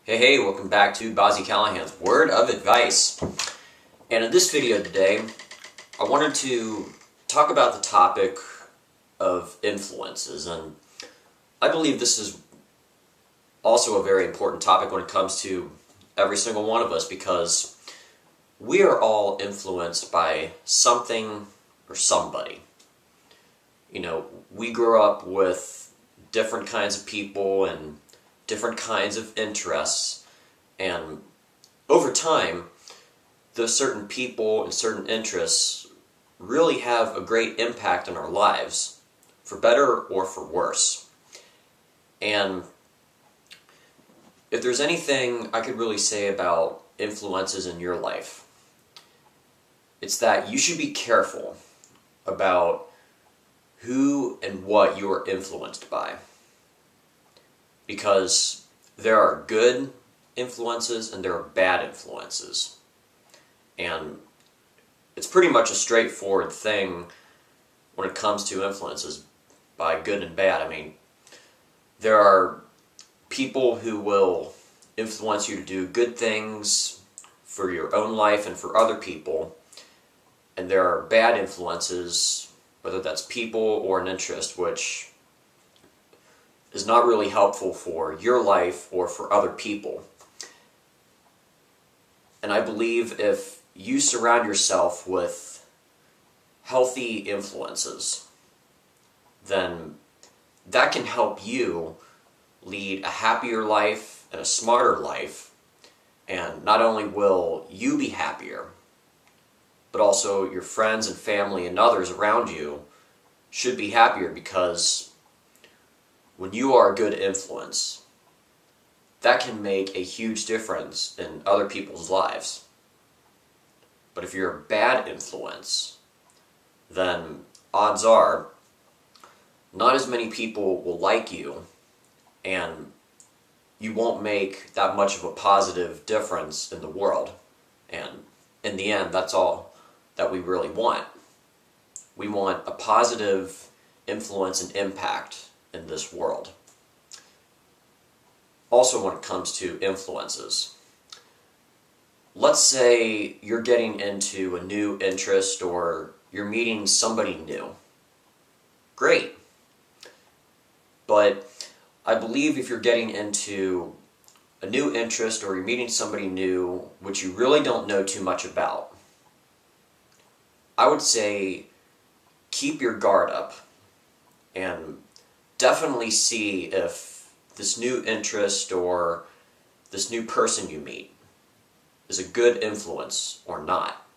Hey, welcome back to Bobb-z Callahan's Word of Advice. And in this video today, I wanted to talk about the topic of influences. And I believe this is also a very important topic when it comes to every single one of us, because we are all influenced by something or somebody. You know, we grow up with different kinds of people and different kinds of interests, and over time, those certain people and certain interests really have a great impact on our lives, for better or for worse. And if there's anything I could really say about influences in your life, it's that you should be careful about who and what you are influenced by. Because there are good influences and there are bad influences. And it's pretty much a straightforward thing when it comes to influences by good and bad. I mean, there are people who will influence you to do good things for your own life and for other people. And there are bad influences, whether that's people or an interest, which is not really helpful for your life or for other people. And I believe if you surround yourself with healthy influences, then that can help you lead a happier life and a smarter life. And not only will you be happier, but also your friends and family and others around you should be happier, because when you are a good influence, that can make a huge difference in other people's lives. But if you're a bad influence, then odds are not as many people will like you, and you won't make that much of a positive difference in the world. And in the end, that's all that we really want. We want a positive influence and impact in this world. Also, when it comes to influences, let's say you're getting into a new interest or you're meeting somebody new. Great. But I believe if you're getting into a new interest or you're meeting somebody new which you really don't know too much about, I would say keep your guard up and definitely see if this new interest or this new person you meet is a good influence or not.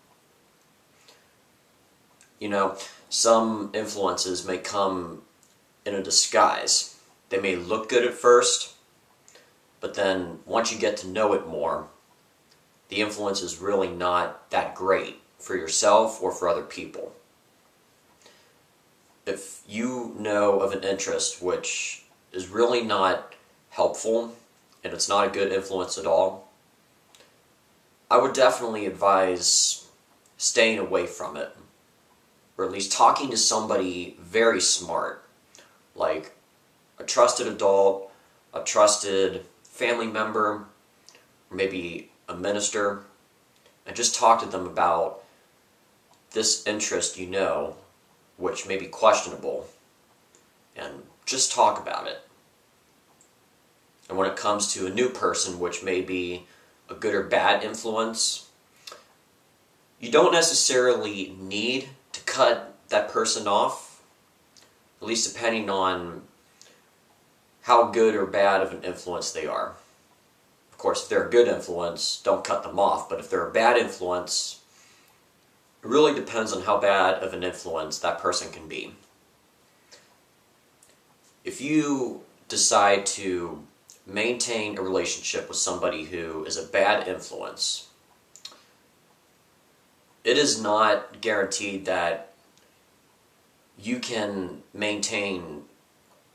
You know, some influences may come in a disguise. They may look good at first, but then once you get to know it more, the influence is really not that great for yourself or for other people. If you know of an interest which is really not helpful and it's not a good influence at all, I would definitely advise staying away from it, or at least talking to somebody very smart, like a trusted adult, a trusted family member, or maybe a minister, and just talk to them about this interest you know, which may be questionable, and just talk about it. And when it comes to a new person, which may be a good or bad influence, you don't necessarily need to cut that person off, at least depending on how good or bad of an influence they are. Of course, if they're a good influence, don't cut them off, but if they're a bad influence, it really depends on how bad of an influence that person can be. If you decide to maintain a relationship with somebody who is a bad influence, it is not guaranteed that you can maintain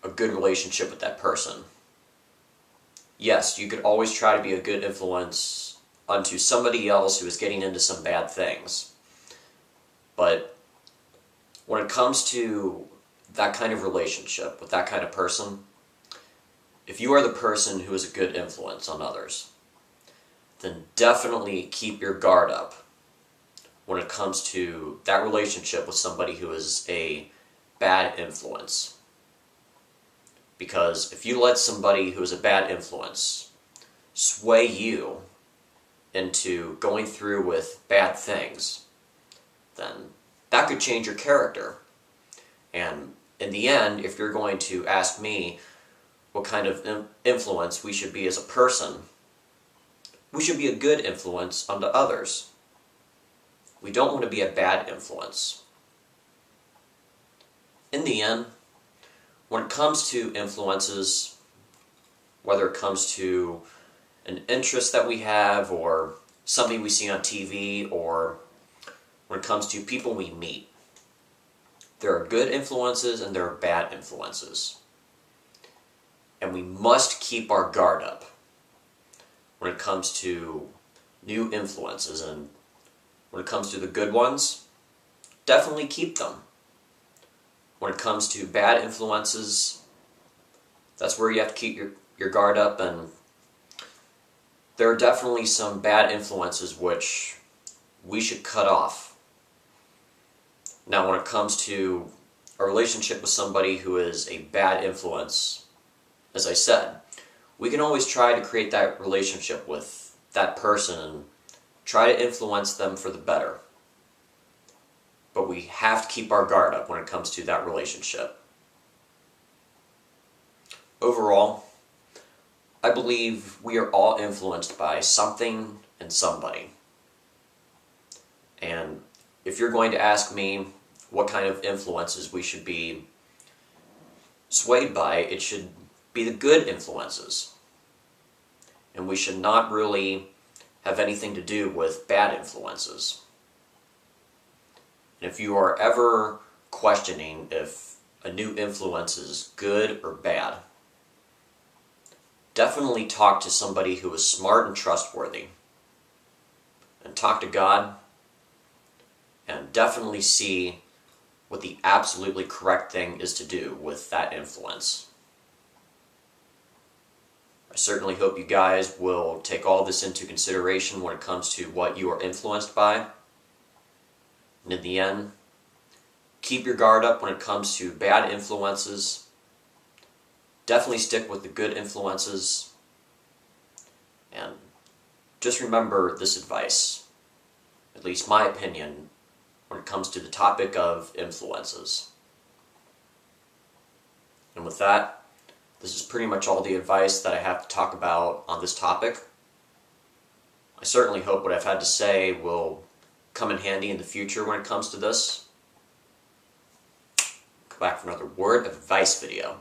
a good relationship with that person. Yes, you could always try to be a good influence onto somebody else who is getting into some bad things. But when it comes to that kind of relationship with that kind of person, if you are the person who is a good influence on others, then definitely keep your guard up when it comes to that relationship with somebody who is a bad influence. Because if you let somebody who is a bad influence sway you into going through with bad things, then that could change your character. And in the end, if you're going to ask me what kind of influence we should be as a person, we should be a good influence onto others. We don't want to be a bad influence. In the end, when it comes to influences, whether it comes to an interest that we have, or something we see on TV, or when it comes to people we meet, there are good influences and there are bad influences. And we must keep our guard up when it comes to new influences. And when it comes to the good ones, definitely keep them. When it comes to bad influences, that's where you have to keep your guard up. And there are definitely some bad influences which we should cut off. Now, when it comes to a relationship with somebody who is a bad influence, as I said, we can always try to create that relationship with that person and try to influence them for the better. But we have to keep our guard up when it comes to that relationship. Overall, I believe we are all influenced by something and somebody. And if you're going to ask me what kind of influences we should be swayed by, it should be the good influences. And we should not really have anything to do with bad influences. And if you are ever questioning if a new influence is good or bad, definitely talk to somebody who is smart and trustworthy. And talk to God, and definitely see what the absolutely correct thing is to do with that influence. I certainly hope you guys will take all this into consideration when it comes to what you are influenced by. And in the end, keep your guard up when it comes to bad influences. Definitely stick with the good influences. And just remember this advice, at least my opinion, when it comes to the topic of influences. And with that, this is pretty much all the advice that I have to talk about on this topic. I certainly hope what I've had to say will come in handy in the future when it comes to this. Come back for another word of advice video.